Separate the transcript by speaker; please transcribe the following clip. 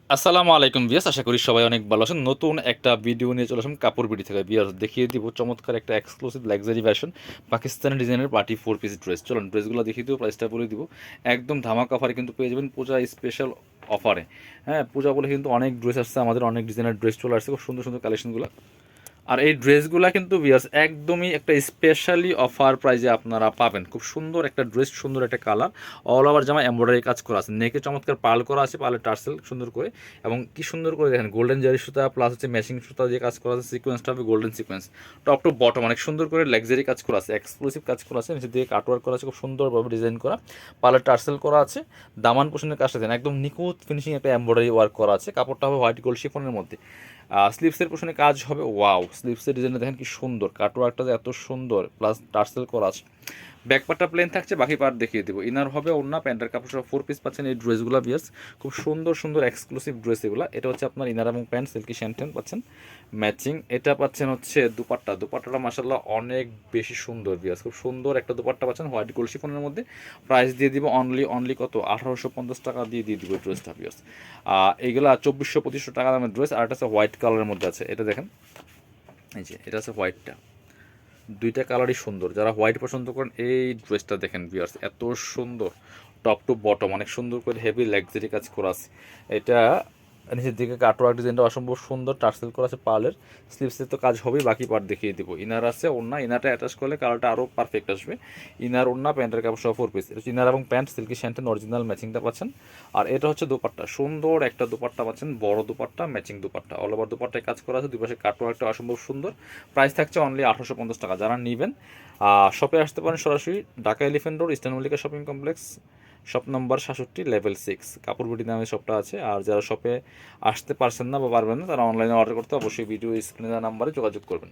Speaker 1: আসসালামু আলাইকুম বিয়াস, আশা করি সবাই অনেক ভালো আছেন। নতুন একটা ভিডিও নিয়ে চলে আসলাম কাপড় বিডি থেকে। বিয়াস দেখিয়ে দিব চমৎকার একটা এক্সক্লুসিভ লাক্সারি ভার্সন পাকিস্তানি ডিজাইনের পার্টি 4 পিস ড্রেস। চলুন ড্রেসগুলো দেখিয়ে দিব, প্রাইসটা বলে দিব। একদম ধামাকা অফারে কিন্তু পেয়ে যাবেন, পূজা স্পেশাল অফারে। হ্যাঁ, পূজা বলে কিন্তু অনেক ড্রেস আসছে, আমাদের অনেক ডিজাইনের ড্রেস চলে আসছে, খুব সুন্দর সুন্দর কালেকশনগুলো। আর এই ড্রেসগুলো কিন্তু ভিউয়ার্স একদমই একটা স্পেশালি অফার প্রাইজে আপনারা পাবেন। খুব সুন্দর একটা ড্রেস, সুন্দর একটা কালার, অল ওভার জামা এমব্রয়ডারি কাজ করা আছে, নেকে চমৎকার পার্ল করা আছে, পার্লের টার্সেল সুন্দর করে, এবং কি সুন্দর করে দেখেন গোল্ডেন জারি সুতা প্লাস হচ্ছে ম্যাচিং সুতা দিয়ে কাজ করা আছে, সিকোয়েন্সটা হবে golden sequence, top to bottom অনেক সুন্দর করে লাক্সারি কাজ করা আছে, এক্সক্লুসিভ কাজ করা আছে, নিচে দিয়ে কাটওয়ার্ক করা আছে, খুব সুন্দরভাবে ডিজাইন করা, পার্লের টার্সেল করা আছে, দামান পোষণের কাজটা দেন একদম নিখুঁত ফিনিশিং একটা এমব্রয়ডারি ওয়ার্ক করা আছে, কাপড়টা হবে হোয়াইট গোল্ড শিফনের মধ্যে। স্লিভসের পোষণে কাজ হবে, ওয়াও স্লিভসের ডিজাইনটা দেখেন কি সুন্দর, কাটওয়ার্কটা এত সুন্দর, প্লাস টার্সেল করা আছে। ব্যাকপার্টটা প্লেন থাকছে, বাকি পার্ট দেখিয়ে দেবো। ইনার হবে ওড়না, প্যান্টের কাপড় সব 4 পিস পাচ্ছেন। এই ড্রেসগুলো বিয়ার্স খুব সুন্দর সুন্দর এক্সক্লুসিভ ড্রেস এগুলো। এটা হচ্ছে আপনার ইনার এবং প্যান্ট সিল্কি শ্যান্টেন পাচ্ছেন ম্যাচিং। এটা পাচ্ছেন হচ্ছে দুপাট্টা, দুপাট্টাটা মাসাল্লাহ অনেক বেশি সুন্দর বিয়ার্স, খুব সুন্দর একটা দুপাট্টা পাচ্ছেন হোয়াইট গোল্ড শিফনের মধ্যে। প্রাইস দিয়ে দিব অনলি কত, 1850 টাকা দিয়ে দিব ড্রেসটা বিয়ার্স। এইগুলা 2400-2500 টাকা দামের ড্রেস। আর এটা হচ্ছে হোয়াইট কালারের মধ্যে আছে, এটা দেখেন, এই যে এটা হচ্ছে হোয়াইটটা। দুইটা কালারই সুন্দর, যারা হোয়াইট পছন্দ করেন এই ড্রেসটা দেখেন ভিউয়ার্স, এত সুন্দর, টপ টু বটম অনেক সুন্দর করে হেভি লাক্সারি কাজ করা আছে। এটা নিচের দিকে কাটওয়ার্ক ডিজাইনটা অসম্ভব সুন্দর, টার্সেল করা আছে পার্লের। স্লিভসে তো কাজ হবেই, বাকি পার্ট দেখিয়ে দিব। ইনার আছে ওড়না, ইনারটা অ্যাটাচ করলে কালারটা আরও পারফেক্ট আসবে। ইনার ওড়না প্যান্টের কাপড় সহ 4 পিস, এটা ইনার এবং প্যান্ট সিল্কি শ্যান্টেন অরিজিনাল ম্যাচিংটা পাচ্ছেন। আর এটা হচ্ছে দুপাট্টা, সুন্দর একটা দুপাট্টা পাচ্ছেন, বড় dupatta matching dupatta, all over দুপাট্টায় কাজ করা আছে, দুই পাশে কাটওয়ার্কটা অসম্ভব সুন্দর। প্রাইস থাকছে অনলি 1850 টাকা। যারা নেবেন শপে আসতে পারেন সরাসরি, Dhaka elephant road eastern Mallika shopping complex, shop number 67, level 6, কাপড় বিডি নামে শপটা আছে। আর যারা শপে আসতে পারছেন না বা পারবেন না, তারা অনলাইনে অর্ডার করতে অবশ্যই ভিডিও স্ক্রিনে দেওয়া নাম্বারে যোগাযোগ করবেন।